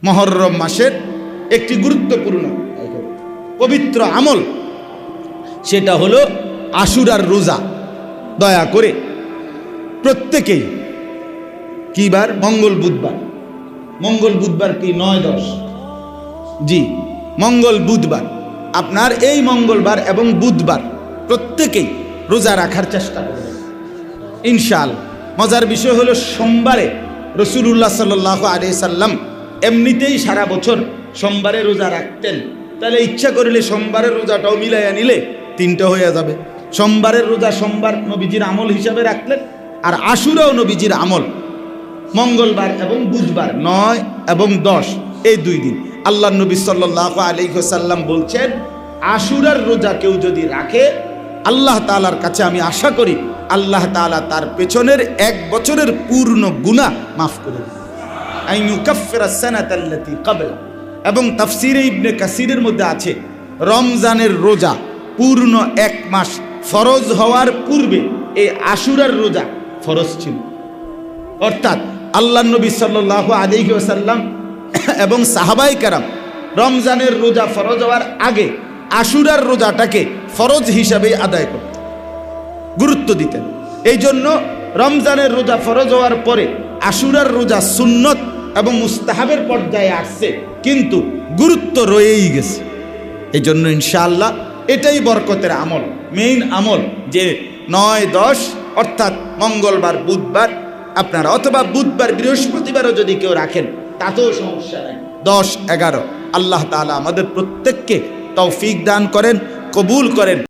মুহররম মাসের একটি গুরুত্বপূর্ণ পবিত্র আমল, সেটা হলো আশুরার রোজা। দয়া করে প্রত্যেকেই কি বার? মঙ্গল বুধবার। মঙ্গল বুধবার কি 9-10? জি, মঙ্গল বুধবার। আপনার এই মঙ্গলবার এবং বুধবার প্রত্যেকেই রোজা রাখার চেষ্টা করবেন ইনশাআল্লাহ। মজার বিষয় হলো সোমবারে রাসূলুল্লাহ সাল্লাল্লাহু আলাইহি সাল্লাম এমনিতেই সারা বছর সোমবারে রোজা রাখতেন। তাহলে ইচ্ছা করলে সোমবারের রোজাটাও মিলাইয়া নিলে 3টা হয়ে যাবে। সোমবারের রোজা সোমবার নবীজির আমল হিসাবে রাখলেন, আর আশুরাও নবীজির আমল। মঙ্গলবার এবং বুধবার 9 এবং 10 এই 2 দিন আল্লাহ নবী সাল্লাল্লাহু আলাইহি ওয়াসাল্লাম বলছেন, আশুরার রোজা কেউ যদি রাখে, আল্লাহ তাআলার কাছে আমি আশা করি আল্লাহ তাআলা তার পেছনের 1 বছরের পূর্ণ গুনাহ মাফ করে দেন। আইয়ুকাফিরাস সানাতাল্লাতী ক্বাবলা। এবং তাফসীরে ইবনে কাসিরের মধ্যে আছে, রমজানের রোজা পূর্ণ 1 মাস ফরজ হওয়ার পূর্বে এই আশুরার রোজা ফরজ ছিল। অর্থাৎ আল্লাহ নবী সাল্লাল্লাহু আলাইহি ওয়াসাল্লাম এবং সাহাবায়ে কেরাম রমজানের রোজা ফরজ হওয়ার আগে আশুরার রোজাটাকে ফরজ হিসাবে আদায় করতেন, গুরুত্ব দিতেন। এই জন্য রমজানের রোজা ফরজ হওয়ার পরে আশুরার রোজা সুন্নত এবং মুস্তাহাবের পর্যায়ে আসছে, কিন্তু গুরুত্ব রয়েই গেছে। এই জন্য ইনশাআল্লাহ এটাই বরকতের আমল, মেইন আমল, যে 9-10 অর্থাৎ মঙ্গলবার বুধবার আপনারা, অথবা বুধবার বৃহস্পতিবারও যদি কেউ রাখেন তাতেও সমস্যা নাই। 10-11 আল্লাহ তাআলা আমাদের প্রত্যেককে তৌফিক দান করেন, কবুল করেন।